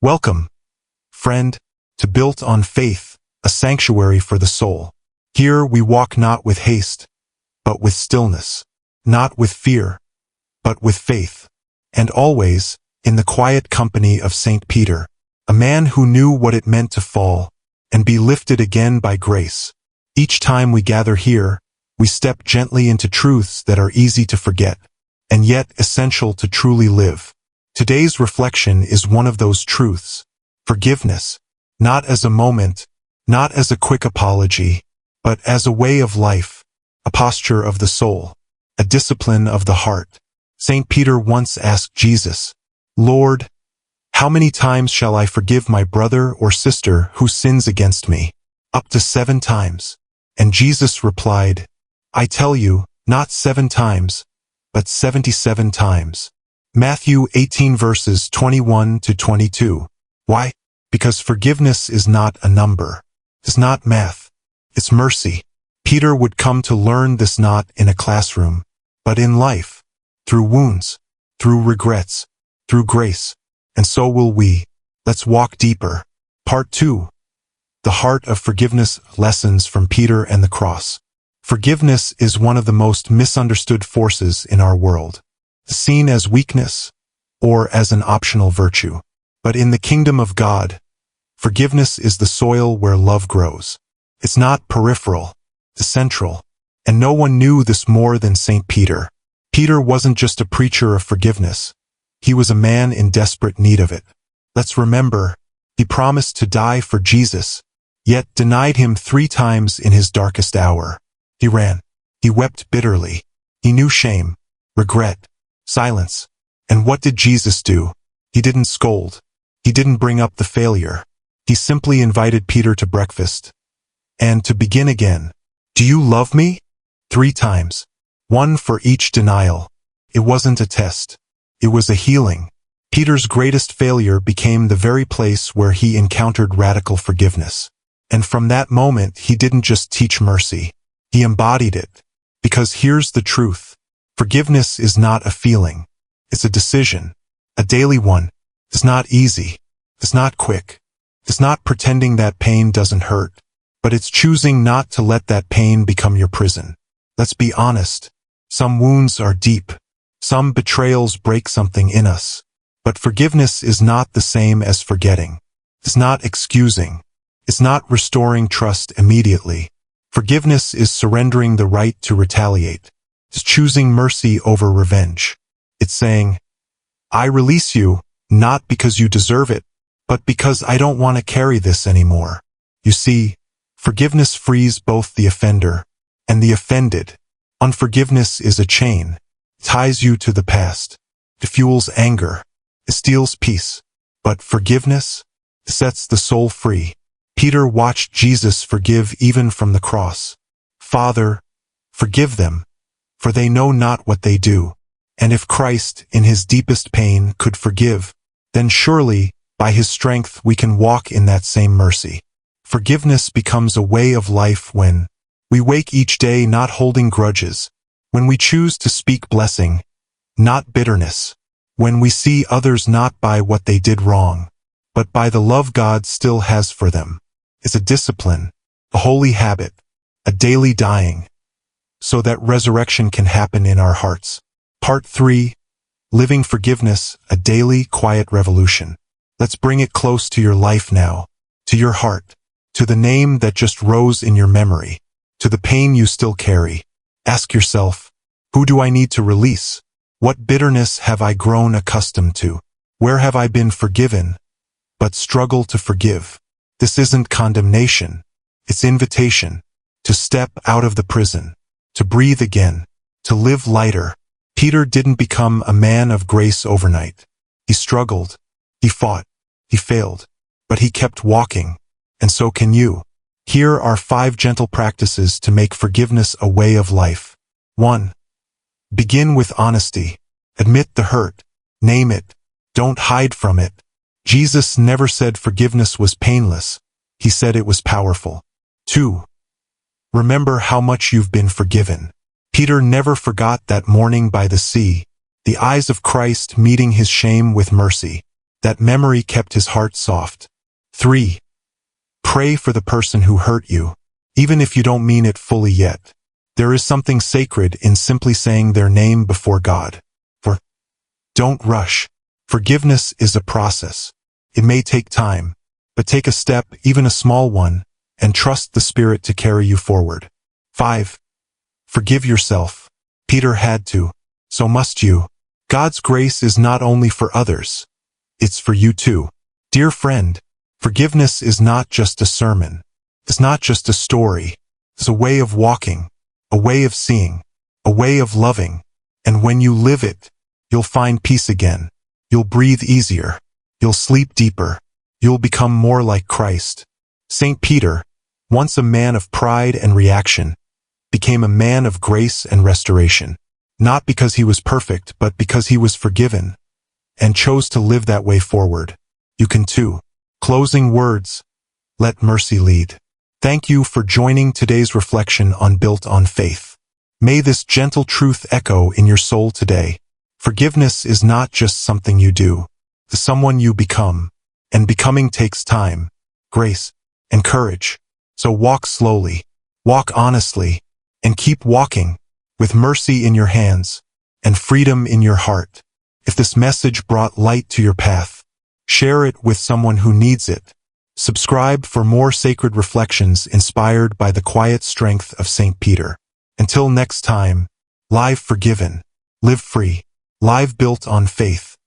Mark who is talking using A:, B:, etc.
A: Welcome, friend, to Built on Faith, a sanctuary for the soul. Here we walk not with haste, but with stillness, not with fear, but with faith, and always in the quiet company of St. Peter, a man who knew what it meant to fall and be lifted again by grace. Each time we gather here, we step gently into truths that are easy to forget, and yet essential to truly live. Today's reflection is one of those truths. Forgiveness, not as a moment, not as a quick apology, but as a way of life, a posture of the soul, a discipline of the heart. St. Peter once asked Jesus, "Lord, how many times shall I forgive my brother or sister who sins against me? Up to 7 times. And Jesus replied, "I tell you, not 7 times, but 77 times. Matthew 18 verses 21 to 22. Why? Because forgiveness is not a number. It's not math. It's mercy. Peter would come to learn this not in a classroom, but in life, through wounds, through regrets, through grace. And so will we. Let's walk deeper. Part 2. The Heart of Forgiveness, Lessons from Peter and the Cross. Forgiveness is one of the most misunderstood forces in our world, seen as weakness or as an optional virtue. But in the kingdom of God, forgiveness is the soil where love grows. It's not peripheral, it's central. And no one knew this more than St. Peter. Peter wasn't just a preacher of forgiveness. He was a man in desperate need of it. Let's remember, he promised to die for Jesus, yet denied him 3 times in his darkest hour. He ran. He wept bitterly. He knew shame, regret, silence. And what did Jesus do? He didn't scold. He didn't bring up the failure. He simply invited Peter to breakfast. And to begin again. "Do you love me?" 3 times. 1 for each denial. It wasn't a test. It was a healing. Peter's greatest failure became the very place where he encountered radical forgiveness. And from that moment, he didn't just teach mercy. He embodied it. Because here's the truth. Forgiveness is not a feeling. It's a decision. A daily one. It's not easy. It's not quick. It's not pretending that pain doesn't hurt. But it's choosing not to let that pain become your prison. Let's be honest. Some wounds are deep. Some betrayals break something in us. But forgiveness is not the same as forgetting. It's not excusing. It's not restoring trust immediately. Forgiveness is surrendering the right to retaliate. It's choosing mercy over revenge. It's saying, "I release you, not because you deserve it, but because I don't want to carry this anymore." You see, forgiveness frees both the offender and the offended. Unforgiveness is a chain. It ties you to the past. It fuels anger. It steals peace. But forgiveness sets the soul free. Peter watched Jesus forgive even from the cross. "Father, forgive them, for they know not what they do." And if Christ, in his deepest pain, could forgive, then surely, by his strength, we can walk in that same mercy. Forgiveness becomes a way of life when we wake each day not holding grudges, when we choose to speak blessing, not bitterness, when we see others not by what they did wrong, but by the love God still has for them. It's a discipline, a holy habit, a daily dying, so that resurrection can happen in our hearts. Part 3. Living Forgiveness, a daily, quiet revolution. Let's bring it close to your life now, to your heart, to the name that just rose in your memory, to the pain you still carry. Ask yourself, who do I need to release? What bitterness have I grown accustomed to? Where have I been forgiven, but struggle to forgive? This isn't condemnation. It's invitation to step out of the prison, to breathe again, to live lighter. Peter didn't become a man of grace overnight. He struggled. He fought. He failed. But he kept walking. And so can you. Here are 5 gentle practices to make forgiveness a way of life. 1. Begin with honesty. Admit the hurt. Name it. Don't hide from it. Jesus never said forgiveness was painless. He said it was powerful. 2. Remember how much you've been forgiven. Peter never forgot that morning by the sea, the eyes of Christ meeting his shame with mercy. That memory kept his heart soft. 3. Pray for the person who hurt you, even if you don't mean it fully yet. There is something sacred in simply saying their name before God. 4. Don't rush. Forgiveness is a process. It may take time, but take a step, even a small one, and trust the Spirit to carry you forward. 5. Forgive yourself. Peter had to. So must you. God's grace is not only for others. It's for you too. Dear friend, forgiveness is not just a sermon. It's not just a story. It's a way of walking, a way of seeing, a way of loving. And when you live it, you'll find peace again. You'll breathe easier. You'll sleep deeper. You'll become more like Christ. St. Peter, once a man of pride and reaction, became a man of grace and restoration. Not because he was perfect, but because he was forgiven and chose to live that way forward. You can too. Closing words. Let mercy lead. Thank you for joining today's reflection on Built on Faith. May this gentle truth echo in your soul today. Forgiveness is not just something you do. It's someone you become. And becoming takes time, grace, and courage. So walk slowly, walk honestly, and keep walking with mercy in your hands and freedom in your heart. If this message brought light to your path, share it with someone who needs it. Subscribe for more sacred reflections inspired by the quiet strength of St. Peter. Until next time, live forgiven, live free, live built on faith.